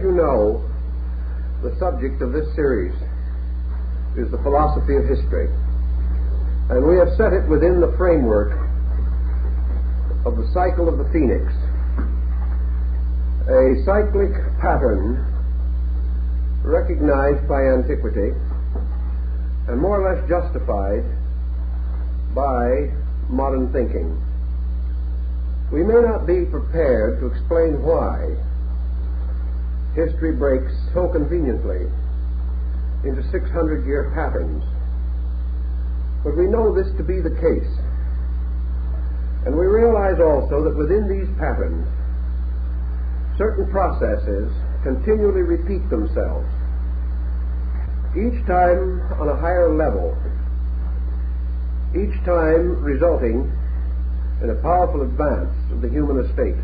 you know, the subject of this series is the philosophy of history, and we have set it within the framework of the cycle of the Phoenix, a cyclic pattern recognized by antiquity and more or less justified by modern thinking. We may not be prepared to explain why history breaks so conveniently into 600-year patterns, but we know this to be the case. And we realize also that within these patterns, certain processes continually repeat themselves, each time on a higher level, each time resulting in a powerful advance of the human estate.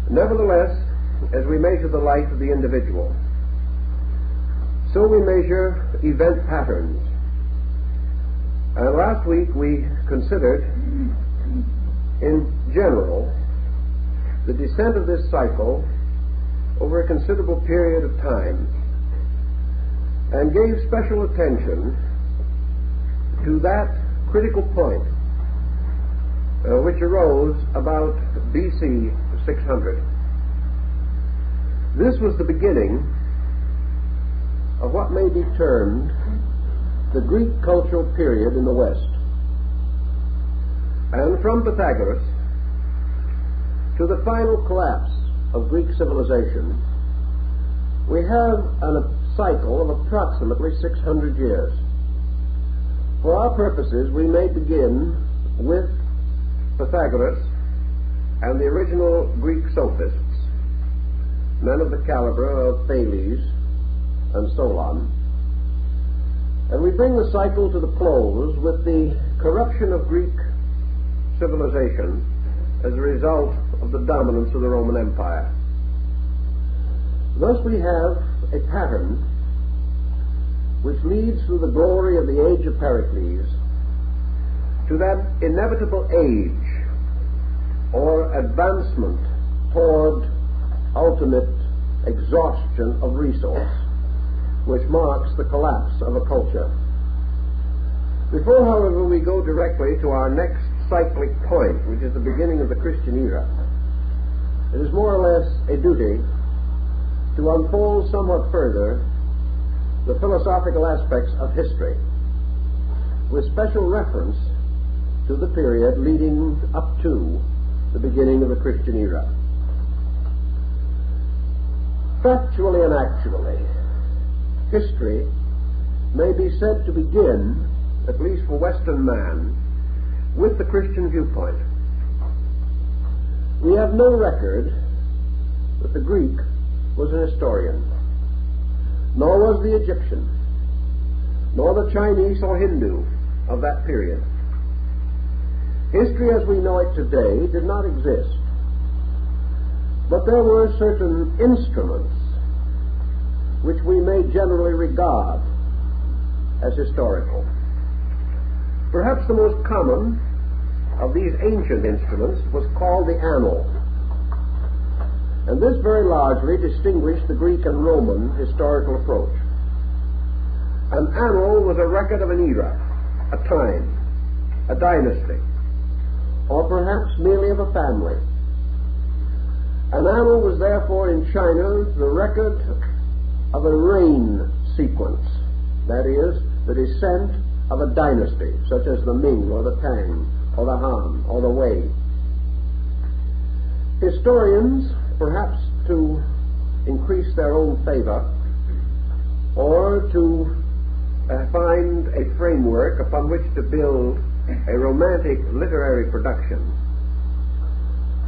Nevertheless, as we measure the life of the individual, so we measure event patterns. And last week we considered, in general, the descent of this cycle over a considerable period of time, and gave special attention to that critical point which arose about BC 600. This was the beginning of what may be termed the Greek cultural period in the West. And from Pythagoras to the final collapse of Greek civilization, we have a cycle of approximately 600 years. For our purposes, we may begin with Pythagoras and the original Greek sophists, men of the caliber of Thales and Solon, and we bring the cycle to the close with the corruption of Greek civilization as a result of the dominance of the Roman Empire. Thus we have a pattern which leads through the glory of the age of Pericles to that inevitable age or advancement toward ultimate exhaustion of resource, which marks the collapse of a culture. Before, however, we go directly to our next cyclic point, which is the beginning of the Christian era, it is more or less a duty to unfold somewhat further the philosophical aspects of history, with special reference to the period leading up to the beginning of the Christian era. Factually and actually, history may be said to begin, at least for Western man, with the Christian viewpoint. We have no record that the Greek was an historian, nor was the Egyptian, nor the Chinese or Hindu of that period. History as we know it today did not exist, but there were certain instruments which we may generally regard as historical. Perhaps the most common of these ancient instruments was called the annal, and this very largely distinguished the Greek and Roman historical approach. An annal was a record of an era, a time, a dynasty, or perhaps merely of a family. An annal was therefore in China the record of a reign sequence, that is, the descent of a dynasty, such as the Ming or the Tang or the Han or the Wei. Historians, perhaps to increase their own favor or to find a framework upon which to build a romantic literary production,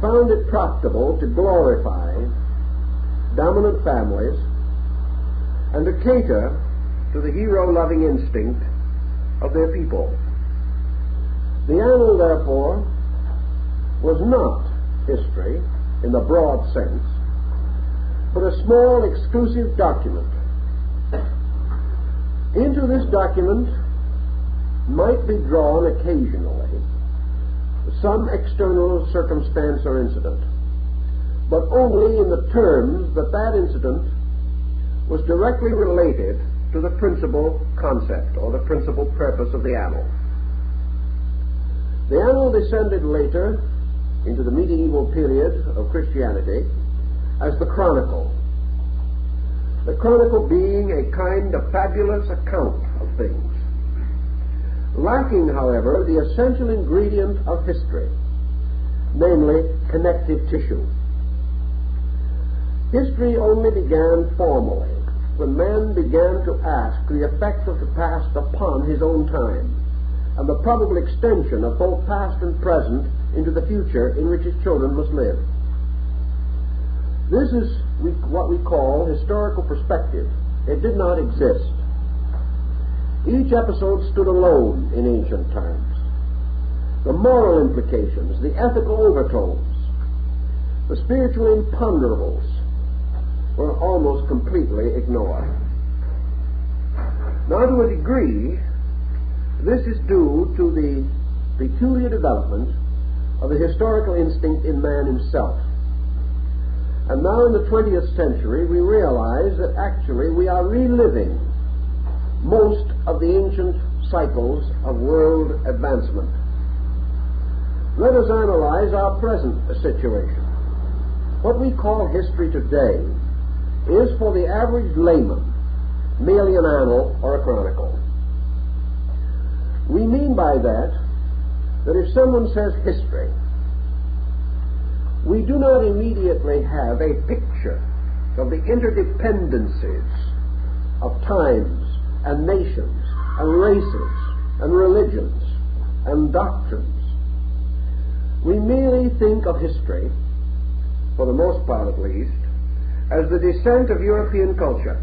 found it profitable to glorify dominant families and to cater to the hero-loving instinct of their people. The annal, therefore, was not history in the broad sense, but a small exclusive document. Into this document might be drawn occasionally some external circumstance or incident, but only in the terms that that incident was directly related to the principal concept or the principal purpose of the annal. The annal descended later into the medieval period of Christianity as the chronicle. The chronicle being a kind of fabulous account of things, lacking, however, the essential ingredient of history, namely connective tissue. History only began formally when man began to ask the effect of the past upon his own time, and the probable extension of both past and present into the future in which his children must live. This is what we call historical perspective. It did not exist. Each episode stood alone in ancient times. The moral implications, the ethical overtones, the spiritual imponderables were almost completely ignored. Now, to a degree, this is due to the peculiar development of the historical instinct in man himself. And now in the 20th century, we realize that actually we are reliving most of the ancient cycles of world advancement. Let us analyze our present situation. What we call history today is for the average layman merely an annal or a chronicle. We mean by that if someone says history, we do not immediately have a picture of the interdependencies of times and nations and races and religions and doctrines. We merely think of history, for the most part at least, as the descent of European culture.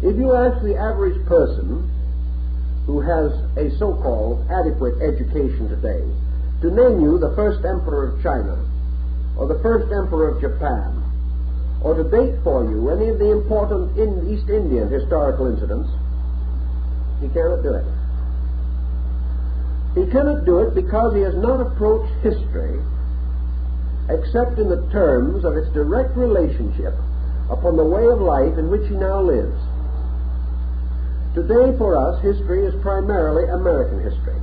If you ask the average person who has a so-called adequate education today to name you the first emperor of China or the first emperor of Japan, or to date for you any of the important East Indian historical incidents, he cannot do it. He cannot do it because he has not approached history except in the terms of its direct relationship upon the way of life in which he now lives. Today, for us, history is primarily American history.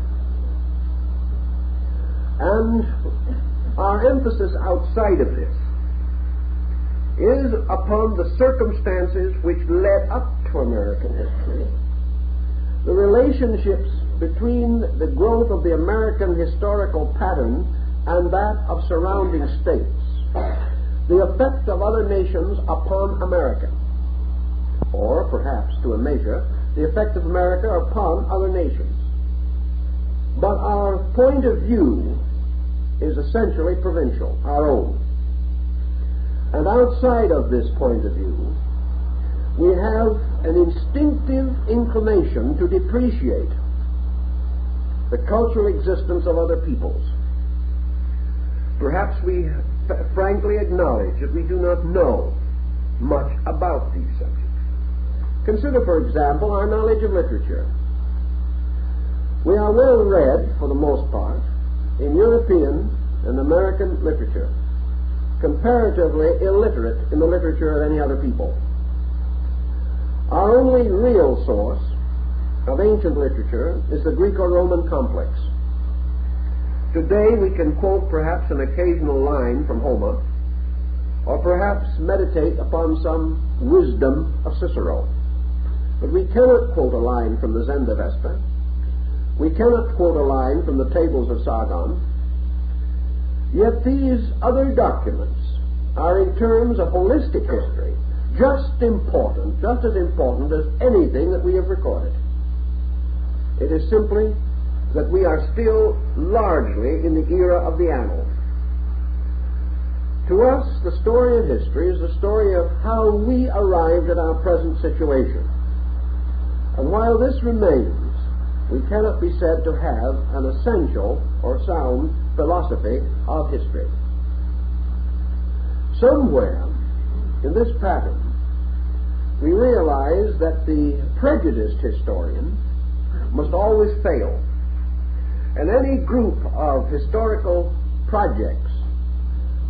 And our emphasis outside of this is upon the circumstances which led up to American history, the relationships between the growth of the American historical pattern and that of surrounding states, the effect of other nations upon America, or perhaps to a measure, the effect of America upon other nations. But our point of view is essentially provincial, our own. And outside of this point of view, we have an instinctive inclination to depreciate the cultural existence of other peoples. Perhaps we frankly acknowledge that we do not know much about these subjects. Consider, for example, our knowledge of literature. We are well read, for the most part, in European and American literature, comparatively illiterate in the literature of any other people. Our only real source of ancient literature is the Greco-Roman complex. Today we can quote perhaps an occasional line from Homer, or perhaps meditate upon some wisdom of Cicero. But we cannot quote a line from the Zenda Vespa. We cannot quote a line from the Tables of Sargon. Yet these other documents are, in terms of holistic history, just as important as anything that we have recorded. It is simply that we are still largely in the era of the annals. To us, the story of history is the story of how we arrived at our present situation. And while this remains, we cannot be said to have an essential or sound philosophy of history. Somewhere in this pattern, we realize that the prejudiced historian must always fail. And any group of historical projects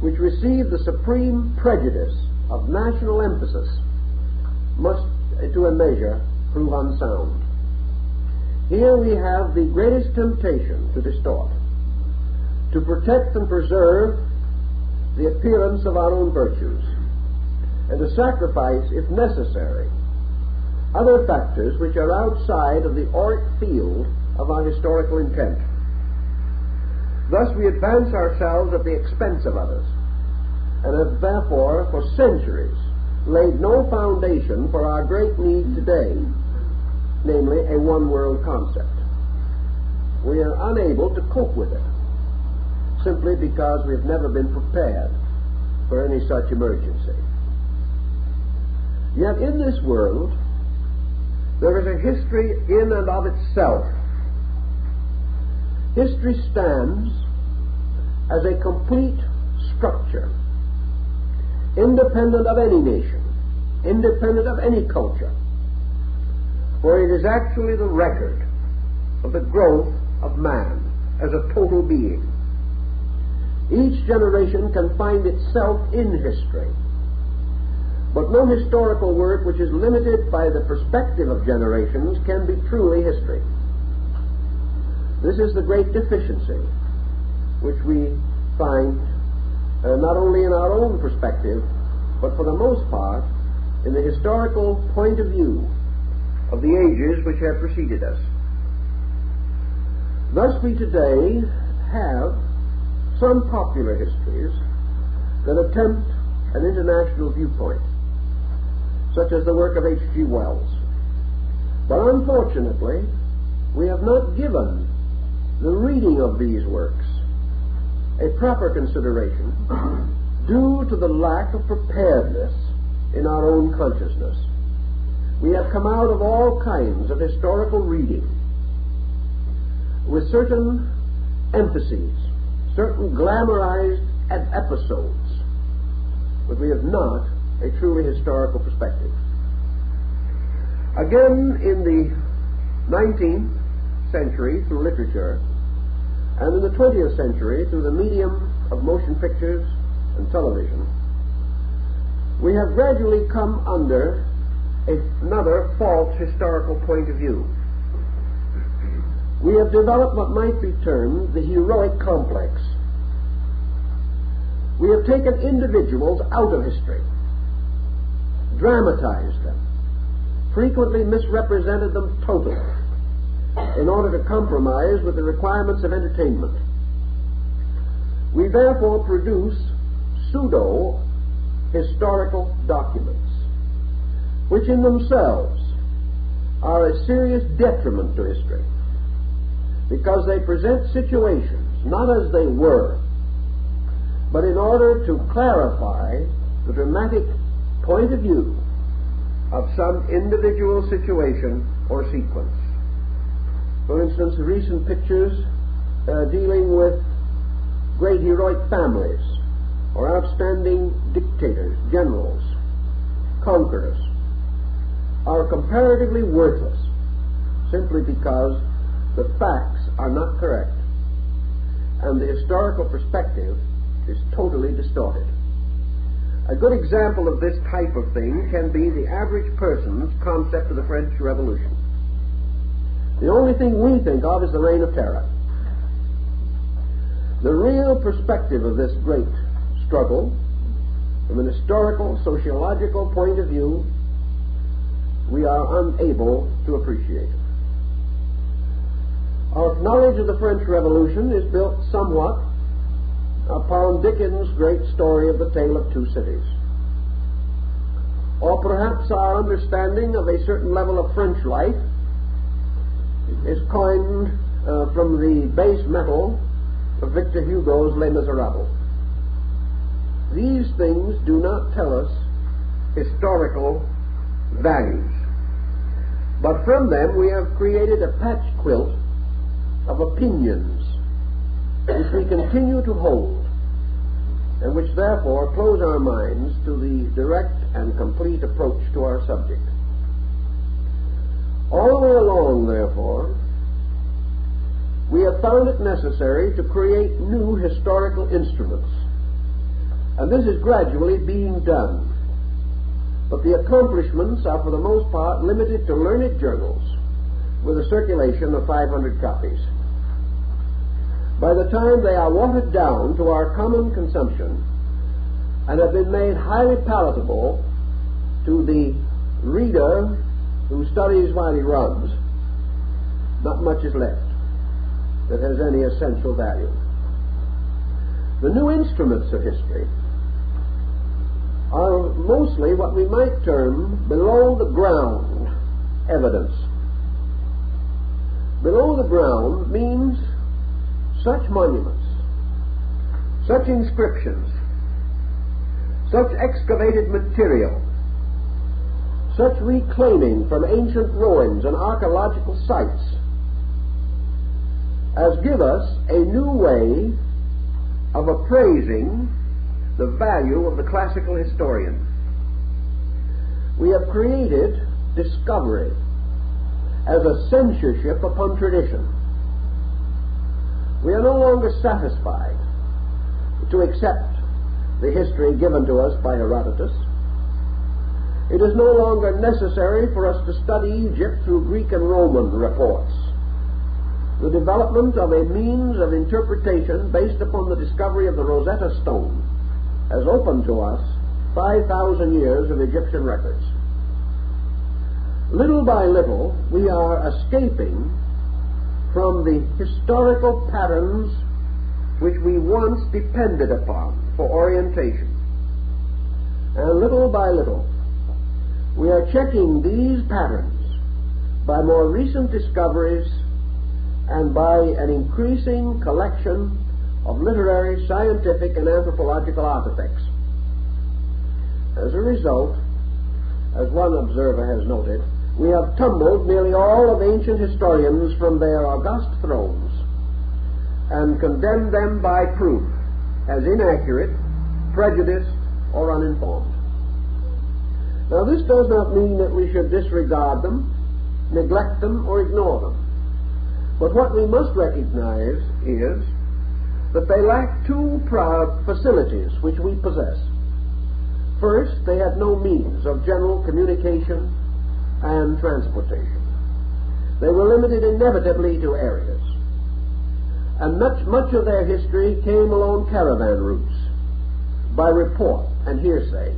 which receive the supreme prejudice of national emphasis, must, to a measure, prove unsound. Here we have the greatest temptation to distort, to protect and preserve the appearance of our own virtues, and to sacrifice, if necessary, other factors which are outside of the auric field of our historical intent. Thus we advance ourselves at the expense of others, and have therefore for centuries laid no foundation for our great need today, namely a one-world concept. We are unable to cope with it, simply because we have never been prepared for any such emergency. Yet in this world, there is a history in and of itself. History stands as a complete structure, independent of any nation, independent of any culture, for it is actually the record of the growth of man as a total being. Each generation can find itself in history, but no historical work which is limited by the perspective of generations can be truly history. This is the great deficiency which we find not only in our own perspective, but for the most part in the historical point of view of the ages which have preceded us. Thus we today have some popular histories that attempt an international viewpoint, such as the work of H.G. Wells. But unfortunately, we have not given the reading of these works a proper consideration due to the lack of preparedness in our own consciousness. We have come out of all kinds of historical reading with certain emphases, certain glamorized episodes, but we have not a truly historical perspective. Again, in the 19th century through literature, and in the 20th century through the medium of motion pictures and television, we have gradually come under another false historical point of view. We have developed what might be termed the heroic complex. We have taken individuals out of history, dramatized them, frequently misrepresented them totally, in order to compromise with the requirements of entertainment. We therefore produce pseudo-historical documents, which in themselves are a serious detriment to history, because they present situations not as they were, but in order to clarify the dramatic point of view of some individual situation or sequence. For instance, recent pictures dealing with great heroic families or outstanding dictators, generals, conquerors, are comparatively worthless simply because the facts are not correct and the historical perspective is totally distorted. A good example of this type of thing can be the average person's concept of the French Revolution. The only thing we think of is the Reign of Terror. The real perspective of this great struggle, from an historical, sociological point of view, we are unable to appreciate. Our knowledge of the French Revolution is built somewhat upon Dickens' great story of the Tale of Two Cities. Or perhaps our understanding of a certain level of French life is coined from the base metal of Victor Hugo's Les Miserables. These things do not tell us historical values, but from them we have created a patch quilt of opinions which we continue to hold, and which therefore close our minds to the direct and complete approach to our subject. All the way along, therefore, we have found it necessary to create new historical instruments And this is gradually being done. But the accomplishments are for the most part limited to learned journals with a circulation of 500 copies. By the time they are watered down to our common consumption and have been made highly palatable to the reader who studies while he runs, not much is left that has any essential value. The new instruments of history are mostly what we might term below the ground evidence. Below the ground means such monuments, such inscriptions, such excavated material, such reclaiming from ancient ruins and archaeological sites as give us a new way of appraising the value of the classical historian. We have created discovery as a censorship upon tradition. We are no longer satisfied to accept the history given to us by Herodotus. It is no longer necessary for us to study Egypt through Greek and Roman reports. The development of a means of interpretation based upon the discovery of the Rosetta Stone has opened to us 5,000 years of Egyptian records. Little by little, we are escaping from the historical patterns which we once depended upon for orientation. And little by little, we are checking these patterns by more recent discoveries and by an increasing collection of literary, scientific, and anthropological artifacts. As a result, as one observer has noted, we have tumbled nearly all of ancient historians from their august thrones and condemned them by proof as inaccurate, prejudiced, or uninformed. Now, this does not mean that we should disregard them, neglect them, or ignore them. But what we must recognize is that they lack two facilities which we possess. First, they had no means of general communication and transportation. They were limited inevitably to areas. And much of their history came along caravan routes, by report and hearsay.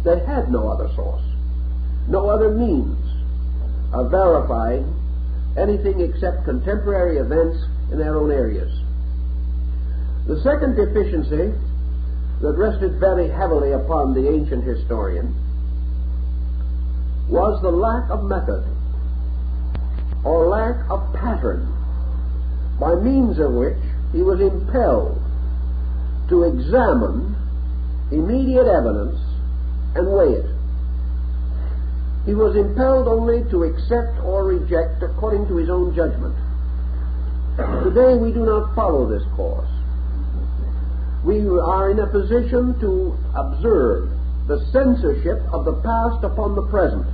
They had no other source, no other means of verifying anything except contemporary events in their own areas. The second deficiency that rested very heavily upon the ancient historian was the lack of method or lack of pattern by means of which he was impelled to examine immediate evidence and weigh it. He was impelled only to accept or reject according to his own judgment. Today we do not follow this course. We are in a position to observe the censorship of the past upon the present.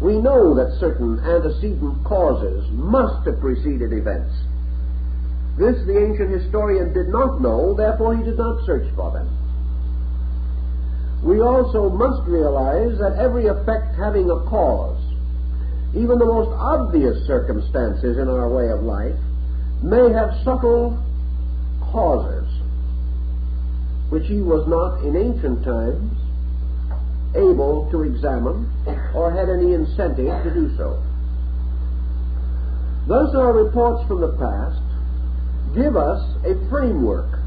We know that certain antecedent causes must have preceded events. This the ancient historian did not know, therefore he did not search for them. We also must realize that every effect having a cause, even the most obvious circumstances in our way of life, may have subtle causes which he was not in ancient times able to examine or had any incentive to do so. Thus our reports from the past give us a framework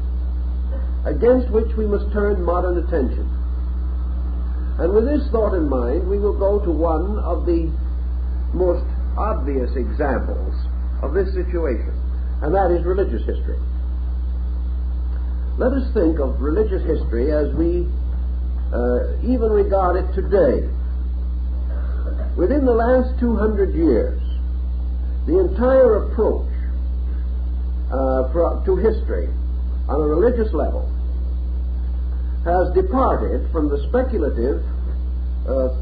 against which we must turn modern attention. And with this thought in mind, we will go to one of the most obvious examples of this situation, and that is religious history. Let us think of religious history as we even regard it today. Within the last 200 years, the entire approach to history on a religious level has departed from the speculative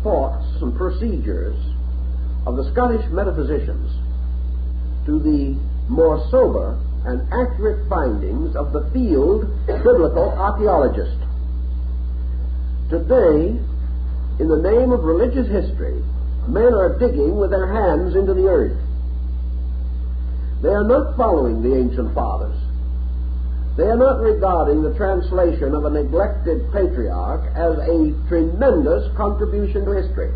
thoughts and procedures of the Scottish metaphysicians to the more sober and accurate findings of the field biblical archaeologist. Today, in the name of religious history, men are digging with their hands into the earth. They are not following the ancient fathers. They are not regarding the translation of a neglected patriarch as a tremendous contribution to history.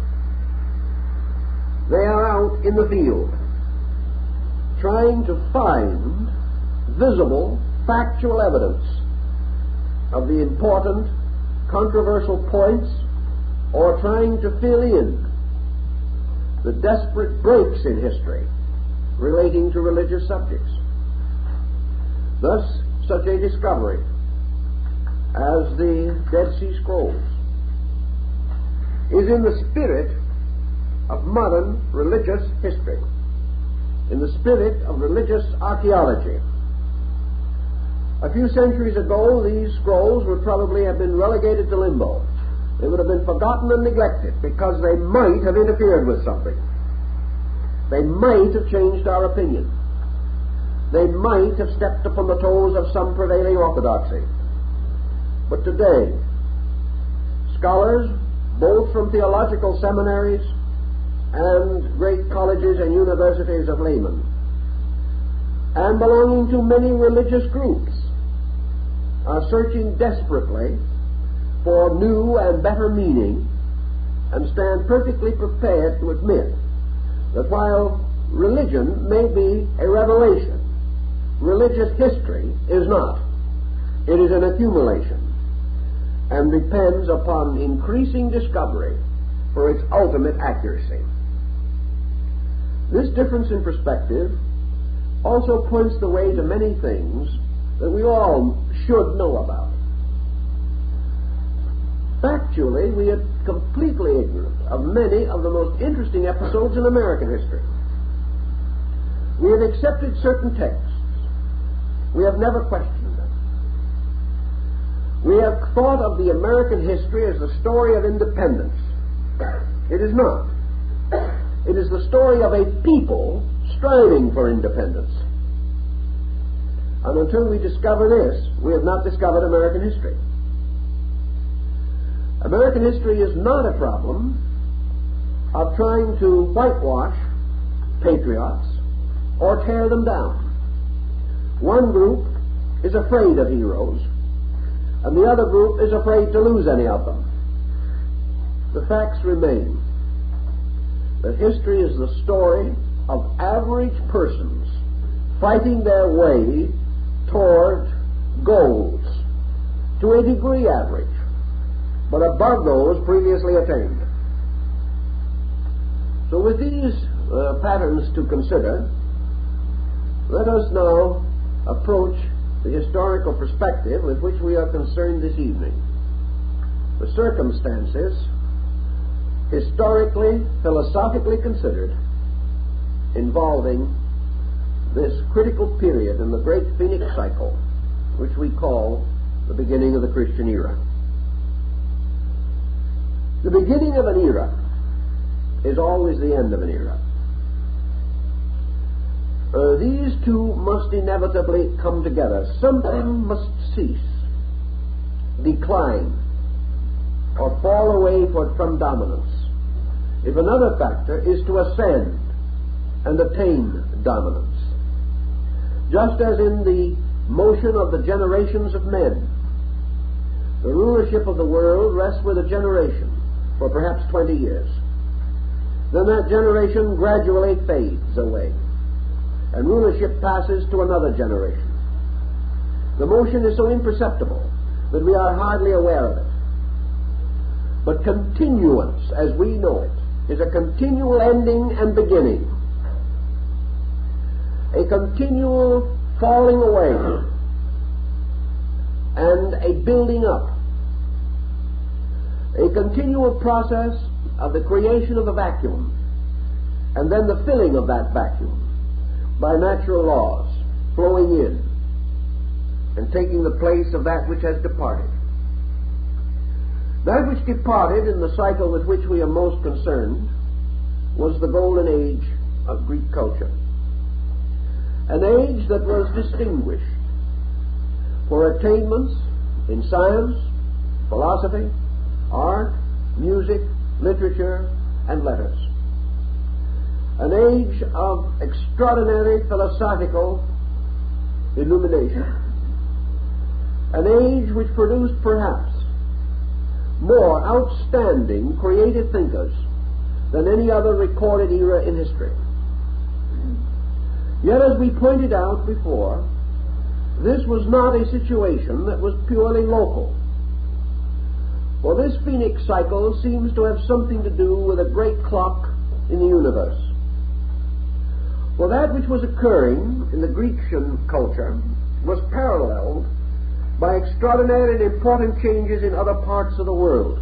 They are out in the field trying to find visible, factual evidence of the important, controversial points, or trying to fill in the desperate breaks in history relating to religious subjects. Thus, such a discovery as the Dead Sea Scrolls is in the spirit of modern religious history, in the spirit of religious archaeology. A few centuries ago, these scrolls would probably have been relegated to limbo. They would have been forgotten and neglected because they might have interfered with something. They might have changed our opinion. They might have stepped upon the toes of some prevailing orthodoxy. But today, scholars, both from theological seminaries and great colleges and universities of laymen, and belonging to many religious groups, are searching desperately for new and better meaning, and stand perfectly prepared to admit that while religion may be a revelation, religious history is not. It is an accumulation and depends upon increasing discovery for its ultimate accuracy. This difference in perspective also points the way to many things that we all should know about. Factually, we are completely ignorant of many of the most interesting episodes in American history. We have accepted certain texts. We have never questioned them. We have thought of the American history as the story of independence. It is not. It is the story of a people striving for independence. And until we discover this, we have not discovered American history. American history is not a problem of trying to whitewash patriots or tear them down. One group is afraid of heroes, and the other group is afraid to lose any of them. The facts remain that history is the story of average persons fighting their way toward goals, to a degree average, but above those previously attained. So with these patterns to consider, let us now approach the historical perspective with which we are concerned this evening. The circumstances, historically, philosophically considered, involving this critical period in the great Phoenix cycle, which we call the beginning of the Christian era. The beginning of an era is always the end of an era. These two must inevitably come together. Something must cease, decline, or fall away from dominance, if another factor is to ascend and attain dominance. Just as in the motion of the generations of men, the rulership of the world rests with a generation for perhaps 20 years. Then that generation gradually fades away, and rulership passes to another generation. The motion is so imperceptible that we are hardly aware of it. But continuance, as we know it, is a continual ending and beginning, a continual falling away and a building up, a continual process of the creation of a vacuum and then the filling of that vacuum by natural laws flowing in and taking the place of that which has departed. That which departed in the cycle with which we are most concerned was the golden age of Greek culture. an age that was distinguished for attainments in science, philosophy, art, music, literature, and letters. An age of extraordinary philosophical illumination. An age which produced perhaps more outstanding creative thinkers than any other recorded era in history. Yet, as we pointed out before, this was not a situation that was purely local. For this Phoenix cycle seems to have something to do with a great clock in the universe. For that which was occurring in the Grecian culture was paralleled by extraordinary and important changes in other parts of the world.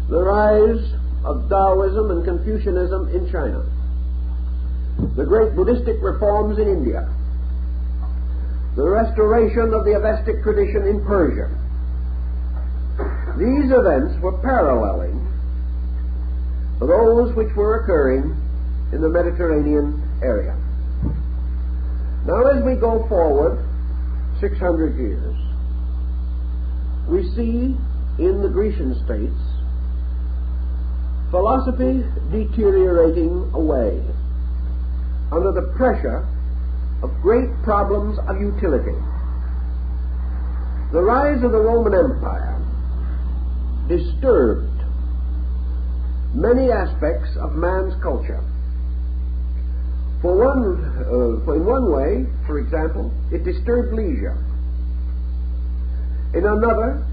The rise of Taoism and Confucianism in China, the great Buddhistic reforms in India, the restoration of the Avestic tradition in Persia. These events were paralleling those which were occurring in the Mediterranean area. Now, as we go forward 600 years, we see in the Grecian states philosophy deteriorating away under the pressure of great problems of utility. The rise of the Roman Empire disturbed many aspects of man's culture. In one way, for example, it disturbed leisure. In another,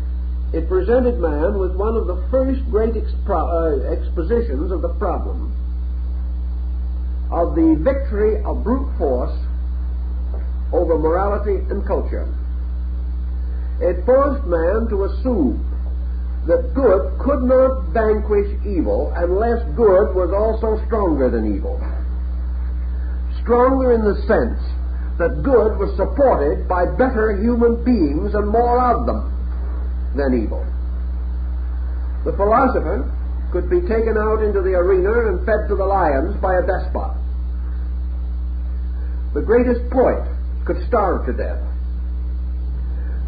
it presented man with one of the first great expositions of the problem of the victory of brute force over morality and culture. It forced man to assume that good could not vanquish evil unless good was also stronger than evil. Stronger in the sense that good was supported by better human beings and more of them than evil. The philosopher could be taken out into the arena and fed to the lions by a despot. The greatest poet could starve to death.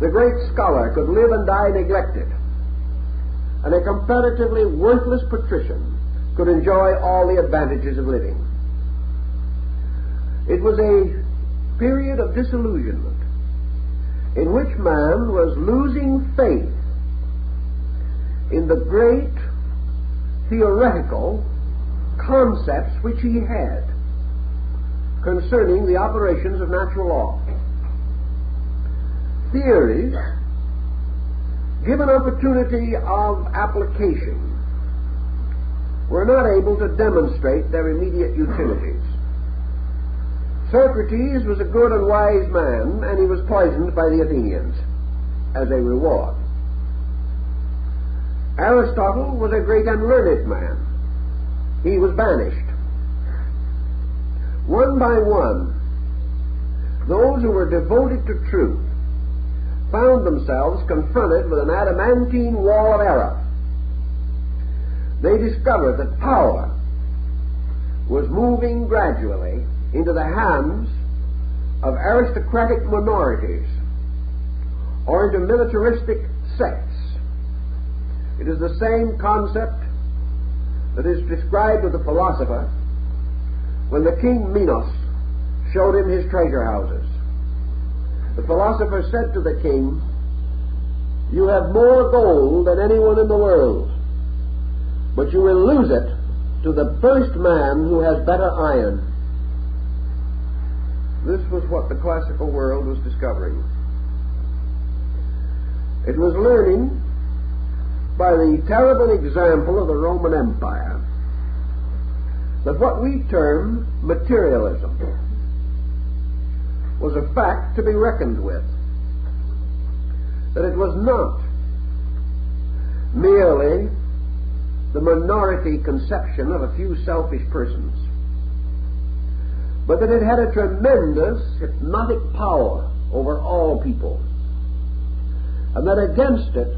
The great scholar could live and die neglected. And a comparatively worthless patrician could enjoy all the advantages of living. It was a period of disillusionment in which man was losing faith in the great theoretical concepts which he had concerning the operations of natural law. Theories, given opportunity of application, were not able to demonstrate their immediate utilities. Socrates was a good and wise man, and he was poisoned by the Athenians as a reward. Aristotle was a great and learned man. He was banished. One by one, those who were devoted to truth found themselves confronted with an adamantine wall of error. They discovered that power was moving gradually into the hands of aristocratic minorities or into militaristic sects. It is the same concept that is described of the philosopher when the king Minos showed him his treasure houses. The philosopher said to the king, "You have more gold than anyone in the world, but you will lose it to the first man who has better iron." This was what the classical world was discovering. It was learning by the terrible example of the Roman Empire that what we term materialism was a fact to be reckoned with. That it was not merely the minority conception of a few selfish persons, but that it had a tremendous hypnotic power over all people, and that against it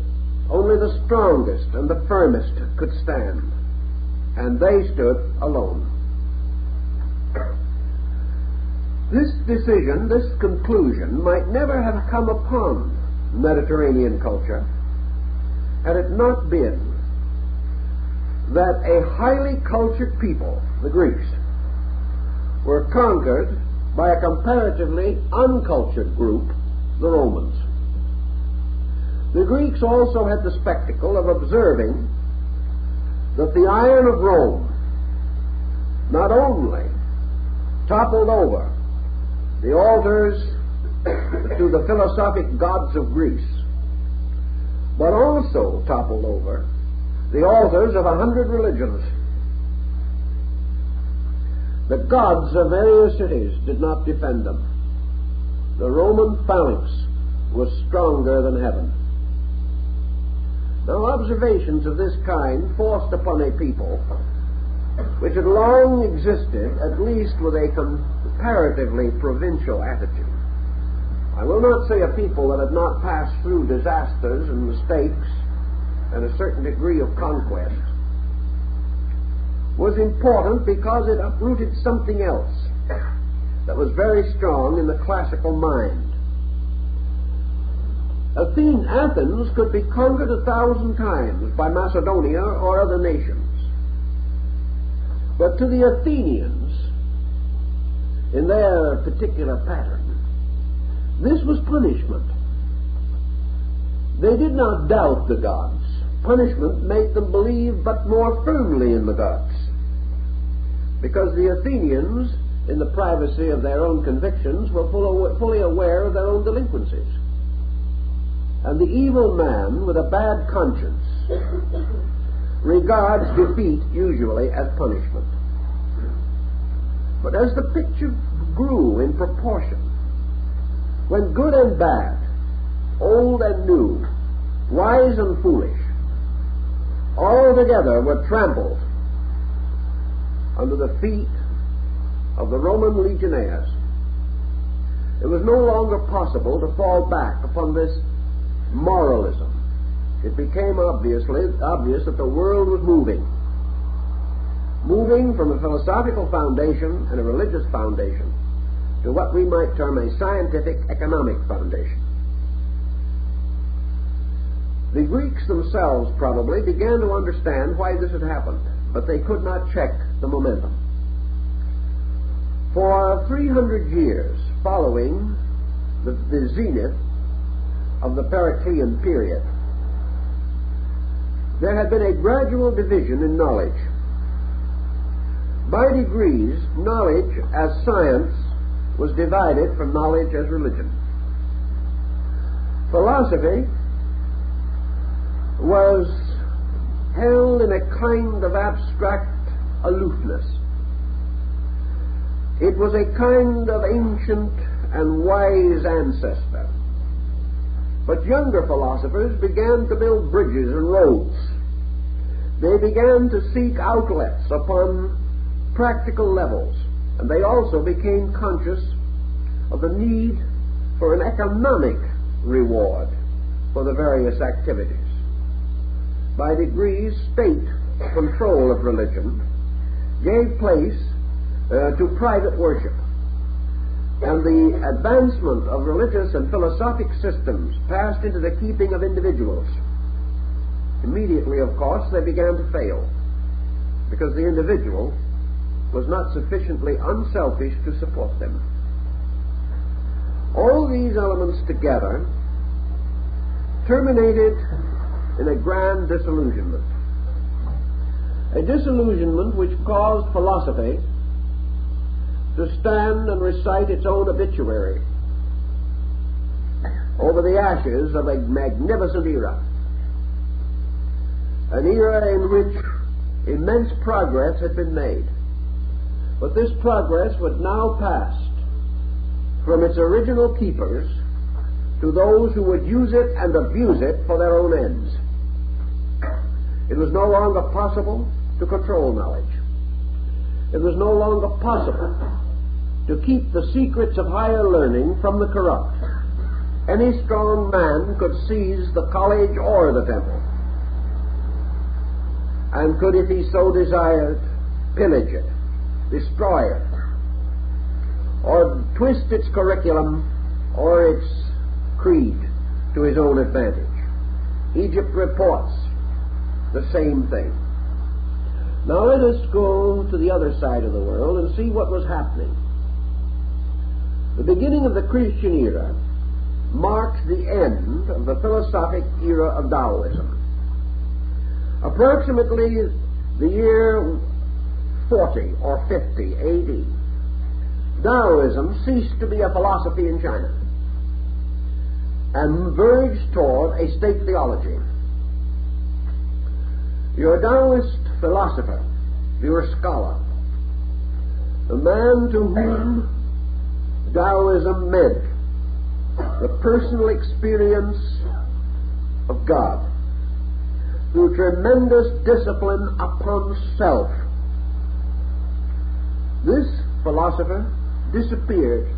only the strongest and the firmest could stand, and they stood alone. This decision, this conclusion, might never have come upon Mediterranean culture had it not been that a highly cultured people, the Greeks, were conquered by a comparatively uncultured group, the Romans. The Greeks also had the spectacle of observing that the iron of Rome not only toppled over the altars to the philosophic gods of Greece, but also toppled over the altars of 100 religions. The gods of various cities did not defend them. The Roman phalanx was stronger than heaven. Now, observations of this kind forced upon a people which had long existed, at least with a comparatively provincial attitude. I will not say a people that had not passed through disasters and mistakes and a certain degree of conquest, was important because it uprooted something else that was very strong in the classical mind. Athens could be conquered 1,000 times by Macedonia or other nations. But to the Athenians, in their particular pattern, this was punishment. They did not doubt the gods. Punishment made them believe but more firmly in the gods. Because the Athenians, in the privacy of their own convictions, were fully aware of their own delinquencies. And the evil man with a bad conscience regards defeat usually as punishment. But as the picture grew in proportion, when good and bad, old and new, wise and foolish, all together were trampled under the feet of the Roman legionnaires, it was no longer possible to fall back upon this moralism. It became obvious that the world was moving from a philosophical foundation and a religious foundation to what we might term a scientific economic foundation. The Greeks themselves probably began to understand why this had happened, but they could not check the momentum. For 300 years following the zenith of the Periclean period, there had been a gradual division in knowledge. By degrees, knowledge as science was divided from knowledge as religion. Philosophy was held in a kind of abstract aloofness. It was a kind of ancient and wise ancestor. But younger philosophers began to build bridges and roads. They began to seek outlets upon practical levels, and they also became conscious of the need for an economic reward for the various activities. By degrees, state control of religion gave place to private worship, and the advancement of religious and philosophic systems passed into the keeping of individuals. Immediately, of course, they began to fail, because the individual was not sufficiently unselfish to support them. All these elements together terminated in a grand disillusionment. A disillusionment which caused philosophy to stand and recite its own obituary over the ashes of a magnificent era. An era in which immense progress had been made. But this progress was now passed from its original keepers to those who would use it and abuse it for their own ends. It was no longer possible to control knowledge. It was no longer possible to keep the secrets of higher learning from the corrupt. Any strong man could seize the college or the temple, and could, if he so desired, pillage it, destroy it. or twist its curriculum or its creed to his own advantage. Egypt reports the same thing. Now let us go to the other side of the world and see what was happening. The beginning of the Christian era marks the end of the philosophic era of Taoism. Approximately the year 40 or 50 A.D., Taoism ceased to be a philosophy in China and verged toward a state theology. Your Taoist philosopher, your scholar, the man to whom Taoism meant the personal experience of God through tremendous discipline upon self, this philosopher disappeared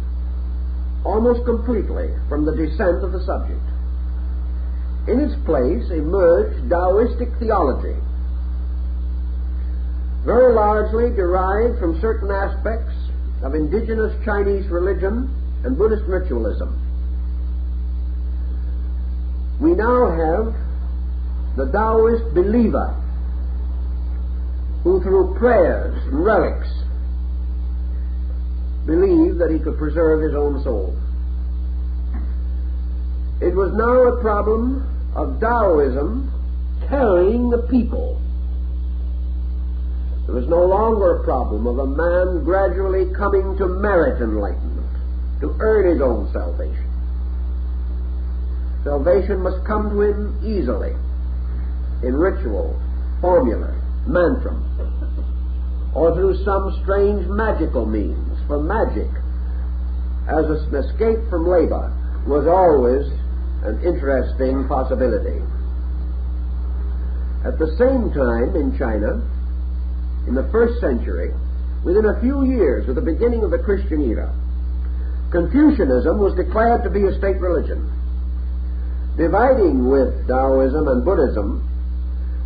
almost completely from the descent of the subject. In its place emerged Taoistic theology, very largely derived from certain aspects of indigenous Chinese religion and Buddhist ritualism. We now have the Taoist believer who through prayers and relics believed that he could preserve his own soul. It was now a problem of Taoism carrying the people. It was no longer a problem of a man gradually coming to merit enlightenment, to earn his own salvation. Salvation must come to him easily, in ritual, formula, mantra, or through some strange magical means. For magic, as an escape from labor, was always an interesting possibility. At the same time, in China, in the first century, within a few years of the beginning of the Christian era, Confucianism was declared to be a state religion, dividing with Taoism and Buddhism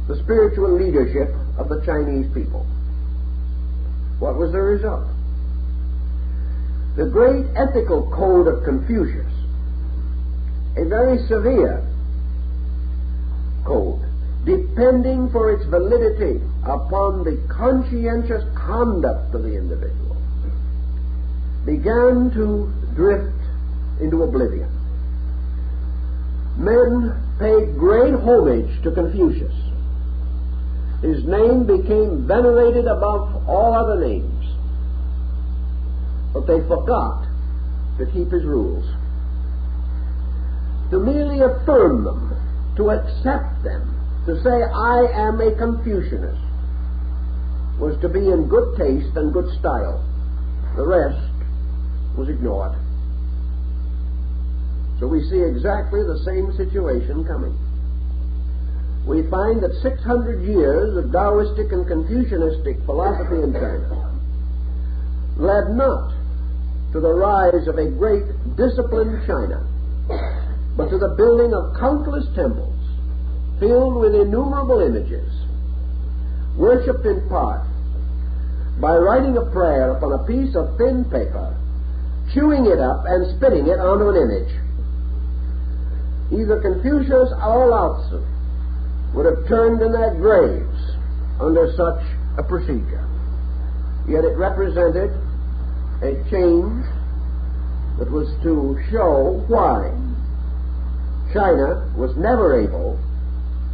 the spiritual leadership of the Chinese people. What was the result? The great ethical code of Confucius, a very severe code, depending for its validity upon the conscientious conduct of the individual, began to drift into oblivion. Men paid great homage to Confucius. His name became venerated above all other names. But they forgot to keep his rules. To merely affirm them, to accept them, to say, I am a Confucianist, was to be in good taste and good style. The rest was ignored. So we see exactly the same situation coming. We find that 600 years of Taoistic and Confucianistic philosophy in China led not to the rise of a great disciplined China, but to the building of countless temples filled with innumerable images, worshipped in part by writing a prayer upon a piece of thin paper, chewing it up and spitting it onto an image. Either Confucius or Lao Tzu would have turned in their graves under such a procedure. Yet it represented a change that was to show why China was never able,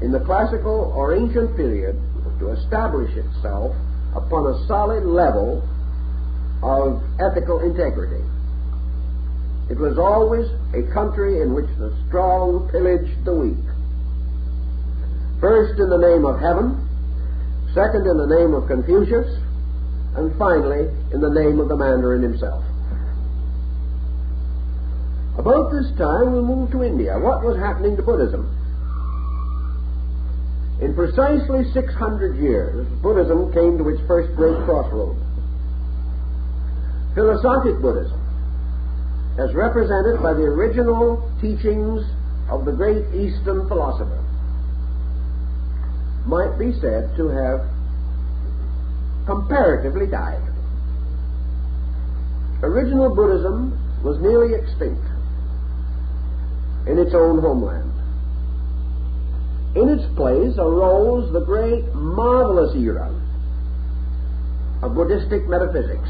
in the classical or ancient period, to establish itself upon a solid level of ethical integrity. It was always a country in which the strong pillaged the weak. First in the name of heaven, second in the name of Confucius, and finally in the name of the Mandarin himself. About this time we moved to India. What was happening to Buddhism? In precisely 600 years, Buddhism came to its first great crossroad. Philosophic Buddhism, as represented by the original teachings of the great Eastern philosopher, might be said to have comparatively died. original Buddhism was nearly extinct in its own homeland. In its place arose the great, marvelous era of Buddhistic metaphysics.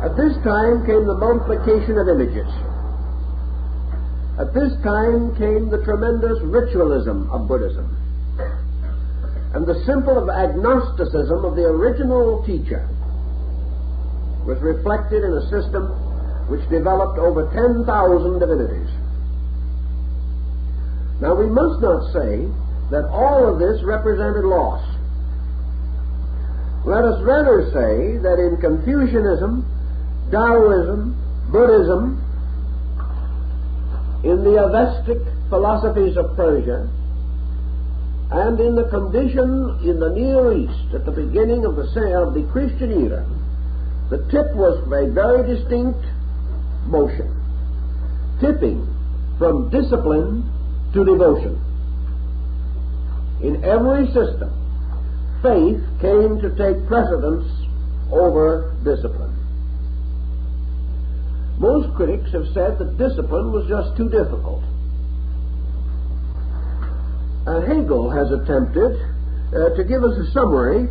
At this time came the multiplication of images. At this time came the tremendous ritualism of Buddhism and the simple agnosticism of the original teacher was reflected in a system which developed over 10,000 divinities. Now, we must not say that all of this represented loss. Let us rather say that in Confucianism, Taoism, Buddhism, in the Avestic philosophies of Persia, and in the condition in the Near East at the beginning of the Christian era, the tip was a very distinct motion, tipping from discipline to devotion. In every system, faith came to take precedence over discipline. Most critics have said that discipline was just too difficult. Hegel has attempted to give us a summary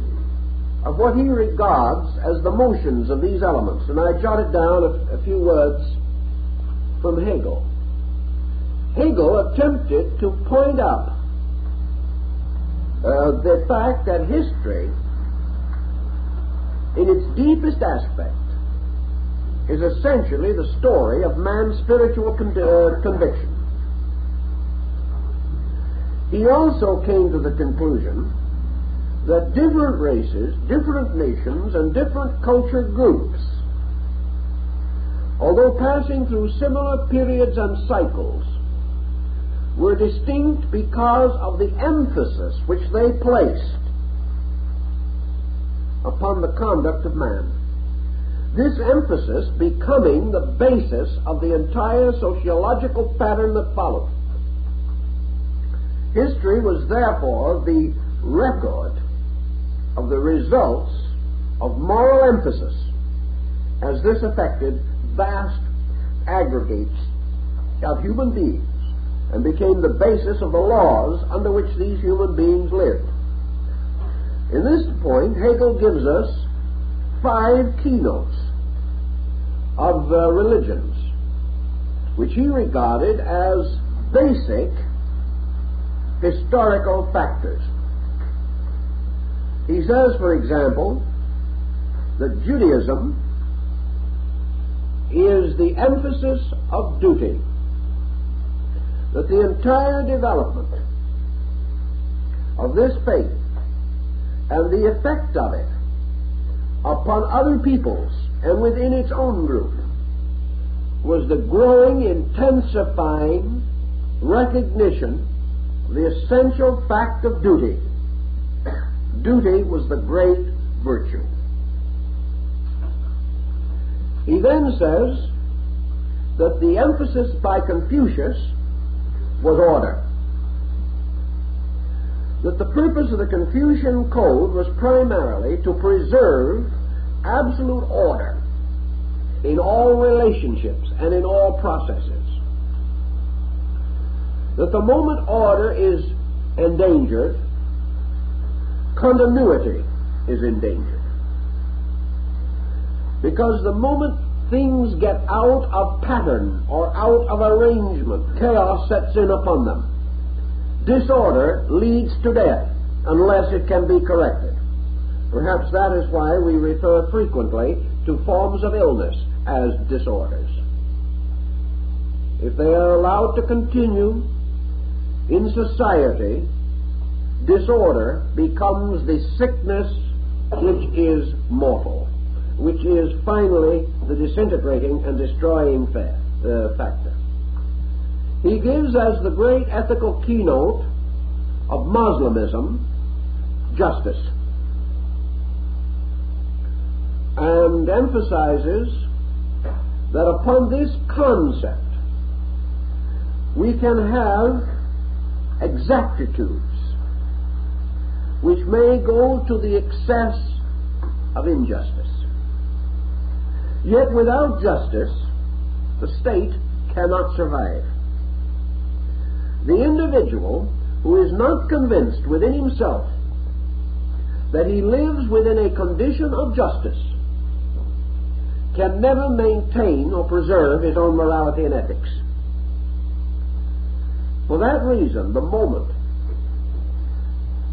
of what he regards as the motions of these elements, and I jotted down a few words from Hegel. Hegel attempted to point out the fact that history, in its deepest aspect, is essentially the story of man's spiritual conviction. He also came to the conclusion that different races, different nations, and different culture groups, although passing through similar periods and cycles, were distinct because of the emphasis which they placed upon the conduct of man. This emphasis becoming the basis of the entire sociological pattern that followed. History was therefore the record of the results of moral emphasis as this affected vast aggregates of human beings and became the basis of the laws under which these human beings lived. In this point, Hegel gives us 5 keynotes of religions, which he regarded as basic historical factors. He says, for example, that Judaism is the emphasis of duty, that the entire development of this faith and the effect of it upon other peoples and within its own group was the growing, intensifying recognition of the essential fact of duty. Duty was the great virtue. He then says that the emphasis by Confucius was order. That the purpose of the Confucian Code was primarily to preserve absolute order in all relationships and in all processes. That the moment order is endangered, continuity is endangered. Because the moment things get out of pattern or out of arrangement, chaos sets in upon them. Disorder leads to death unless it can be corrected. Perhaps that is why we refer frequently to forms of illness as disorders. If they are allowed to continue in society, disorder becomes the sickness which is mortal, which is finally the disintegrating and destroying factor. He gives as the great ethical keynote of Moslemism justice, and emphasizes that upon this concept we can have exactitudes which may go to the excess of injustice. Yet without justice, the state cannot survive. The individual who is not convinced within himself that he lives within a condition of justice can never maintain or preserve his own morality and ethics. For that reason, the moment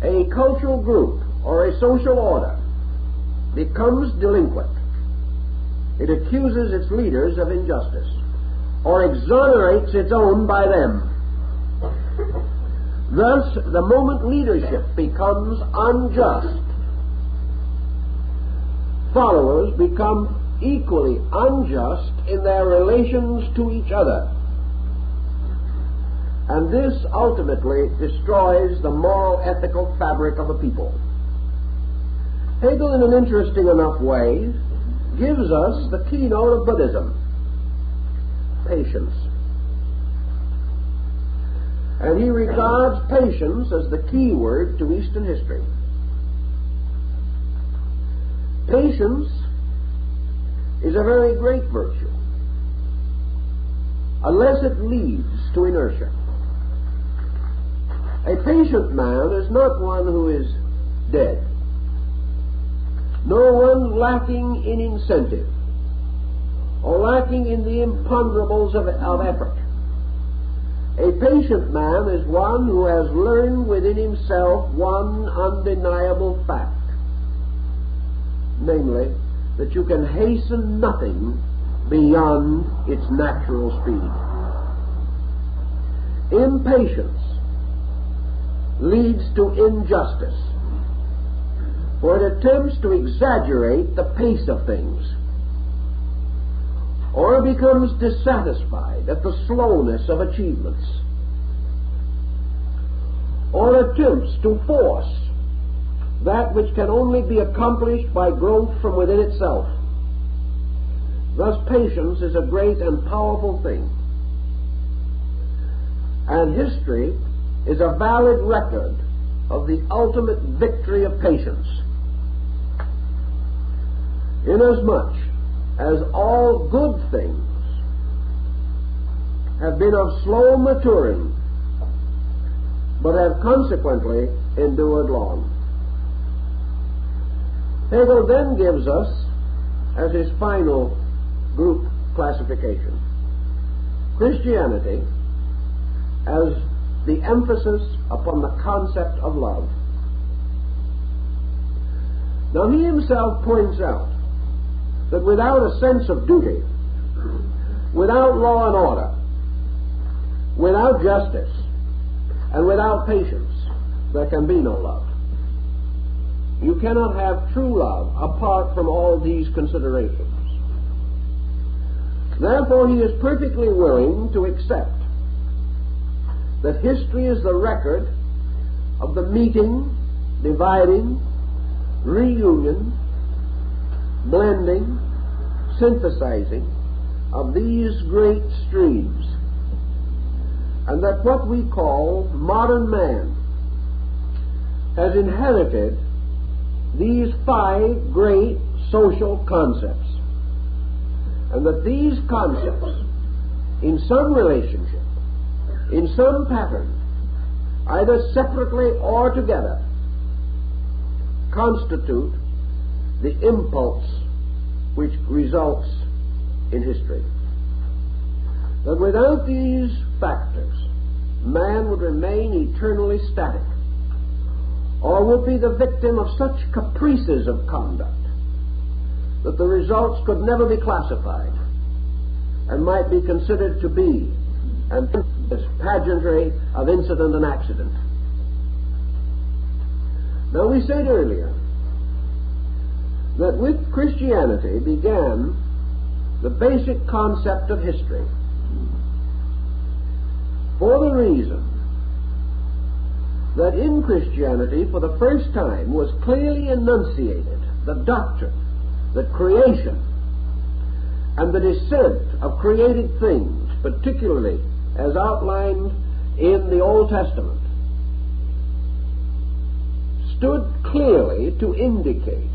a cultural group or a social order becomes delinquent, it accuses its leaders of injustice or exonerates its own by them. Thus, the moment leadership becomes unjust, followers become equally unjust in their relations to each other. And this ultimately destroys the moral, ethical fabric of a people. Hegel, in an interesting enough way, gives us the keynote of Buddhism: patience. And he regards patience as the key word to Eastern history. Patience is a very great virtue, unless it leads to inertia. A patient man is not one who is dead, nor one lacking in incentive, or lacking in the imponderables of effort. A patient man is one who has learned within himself one undeniable fact, namely, that you can hasten nothing beyond its natural speed. Impatience leads to injustice, for it attempts to exaggerate the pace of things, or becomes dissatisfied at the slowness of achievements, or attempts to force that which can only be accomplished by growth from within itself. Thus, patience is a great and powerful thing, and history is a valid record of the ultimate victory of patience, inasmuch as all good things have been of slow maturing, but have consequently endured long. Hegel then gives us, as his final group classification, Christianity as the emphasis upon the concept of love. Now, he himself points out that without a sense of duty, without law and order, without justice, and without patience, there can be no love. You cannot have true love apart from all these considerations. Therefore, he is perfectly willing to accept that history is the record of the meeting, dividing, reunion, blending, synthesizing of these great streams, and that what we call modern man has inherited these 5 great social concepts, and that these concepts, in some relationship, in some pattern, either separately or together, constitute the impulse which results in history. That without these factors, man would remain eternally static, or would be the victim of such caprices of conduct that the results could never be classified and might be considered to be an pageantry of incident and accident. Now, we said earlier that with Christianity began the basic concept of history, for the reason that in Christianity for the first time was clearly enunciated the doctrine that creation and the descent of created things, particularly as outlined in the Old Testament, stood clearly to indicate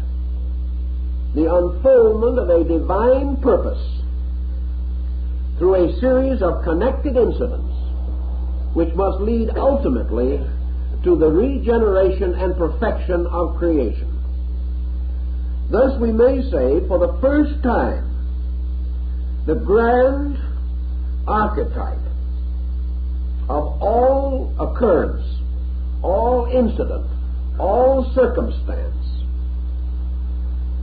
the unfoldment of a divine purpose through a series of connected incidents which must lead ultimately to the regeneration and perfection of creation. Thus we may say, for the first time, the grand archetype of all occurrence, all incident, all circumstance,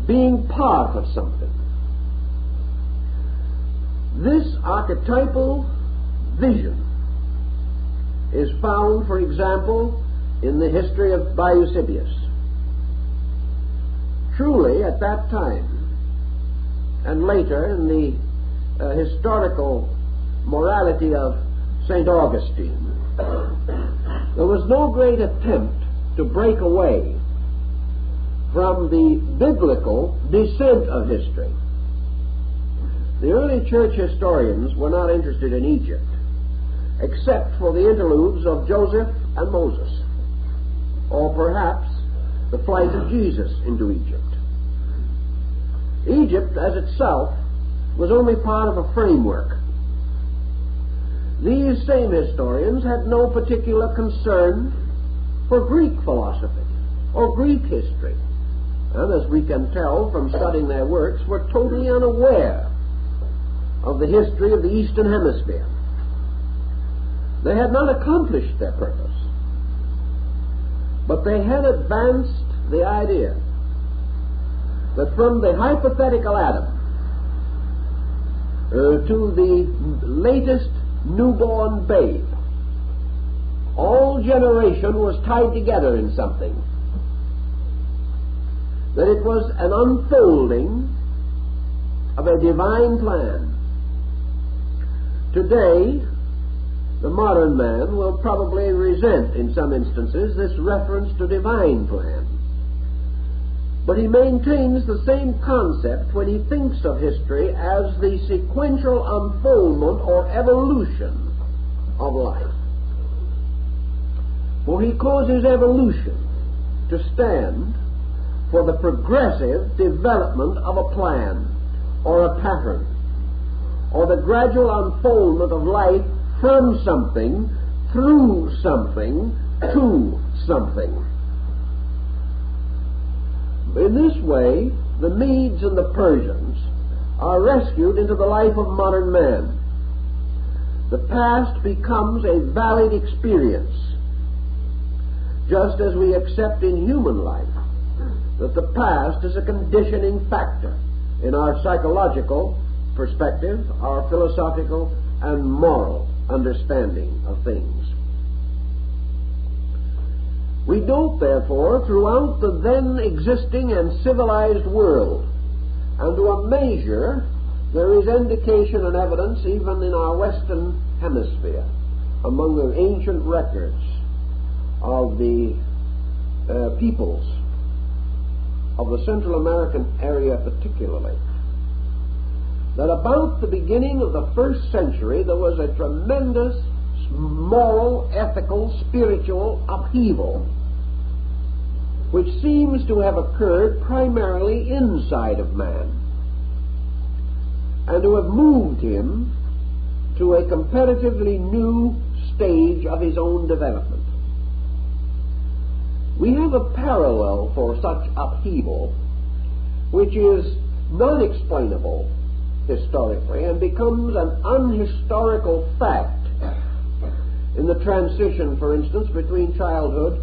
being part of something. This archetypal vision is found, for example, in the history of Eusebius. Truly, at that time, and later in the historical morality of St. Augustine, there was no great attempt to break away from the biblical descent of history. The early church historians were not interested in Egypt, except for the interludes of Joseph and Moses, or perhaps the flight of Jesus into Egypt. Egypt, as itself, was only part of a framework. These same historians had no particular concern for Greek philosophy or Greek history, and as we can tell from studying their works, were totally unaware of the history of the Eastern Hemisphere. They had not accomplished their purpose, but they had advanced the idea that from the hypothetical Adam to the latest newborn babe, all generation was tied together in something, that it was an unfolding of a divine plan. Today, the modern man will probably resent in some instances this reference to divine plan, but he maintains the same concept when he thinks of history as the sequential unfoldment or evolution of life. For he causes evolution to stand for the progressive development of a plan or a pattern, or the gradual unfoldment of life from something, through something, to something. In this way, the Medes and the Persians are rescued into the life of modern man. The past becomes a valid experience, just as we accept in human life that the past is a conditioning factor in our psychological perspective, our philosophical and moral understanding of things. We note, therefore, throughout the then existing and civilized world, and to a measure, there is indication and evidence even in our Western Hemisphere, among the ancient records of the peoples of the Central American area particularly, that about the beginning of the first century there was a tremendous moral, ethical, spiritual upheaval which seems to have occurred primarily inside of man and to have moved him to a comparatively new stage of his own development. We have a parallel for such upheaval which is not explainable historically and becomes an unhistorical fact in the transition, for instance, between childhood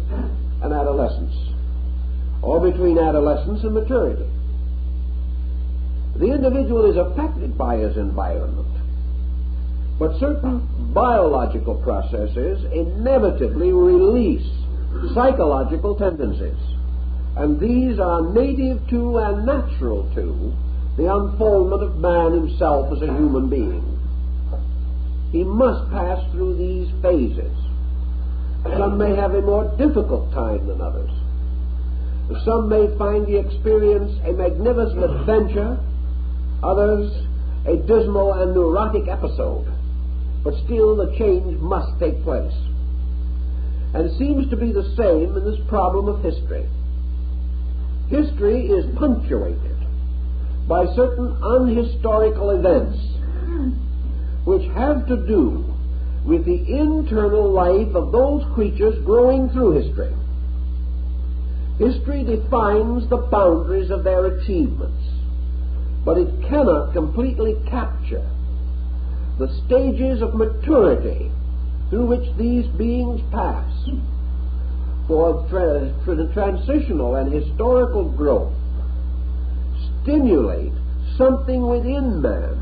and adolescence, or between adolescence and maturity. The individual is affected by his environment, but certain biological processes inevitably release psychological tendencies, and these are native to and natural to the unfoldment of man himself as a human being. He must pass through these phases. Some may have a more difficult time than others. Some may find the experience a magnificent adventure, others a dismal and neurotic episode, but still the change must take place. And it seems to be the same in this problem of history. History is punctuated by certain unhistorical events which have to do with the internal life of those creatures growing through history. History defines the boundaries of their achievements, but it cannot completely capture the stages of maturity through which these beings pass. For the transitional and historical growth stimulate something within man,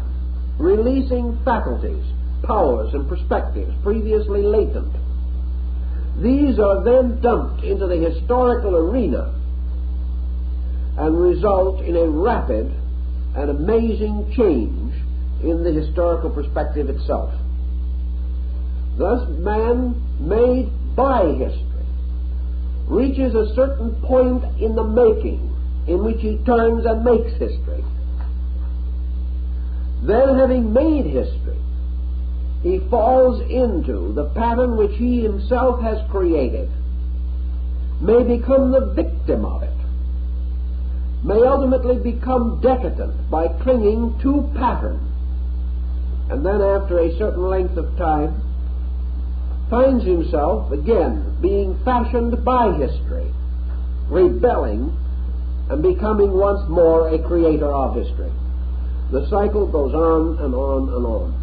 releasing faculties, powers, and perspectives previously latent. These are then dumped into the historical arena and result in a rapid and amazing change in the historical perspective itself. Thus, man, made by history, reaches a certain point in the making in which he turns and makes history. Then, having made history, he falls into the pattern which he himself has created, may become the victim of it, may ultimately become decadent by clinging to pattern, and then after a certain length of time finds himself again being fashioned by history, rebelling and becoming once more a creator of history. The cycle goes on and on and on.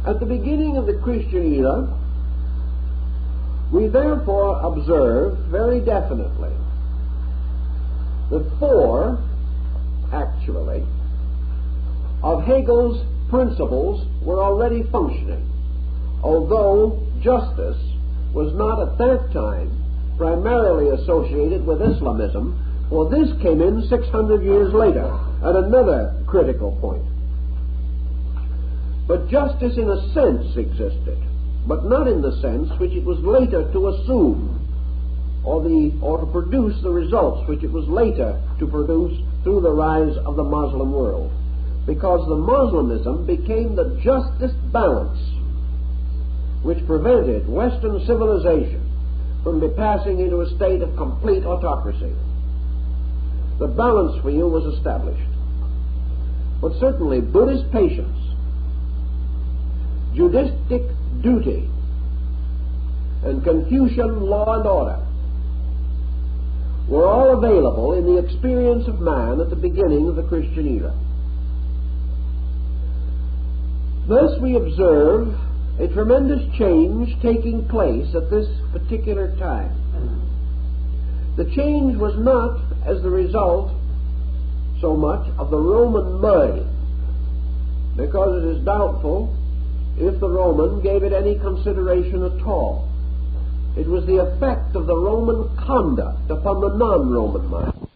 At the beginning of the Christian era, we therefore observe very definitely that four, actually, of Hegel's principles were already functioning, although justice was not at that time primarily associated with Islamism, for this came in 600 years later at another critical point. But justice in a sense existed, but not in the sense which it was later to assume or to produce the results which it was later to produce through the rise of the Muslim world, because the Muslimism became the justest balance which prevented Western civilization from passing into a state of complete autocracy. The balance wheel was established. But certainly Buddhist patience, Judaistic duty, and Confucian law and order were all available in the experience of man at the beginning of the Christian era. Thus we observe a tremendous change taking place at this particular time. The change was not as the result so much of the Roman mind, because it is doubtful if the Roman gave it any consideration at all. It was the effect of the Roman conduct upon the non-Roman mind.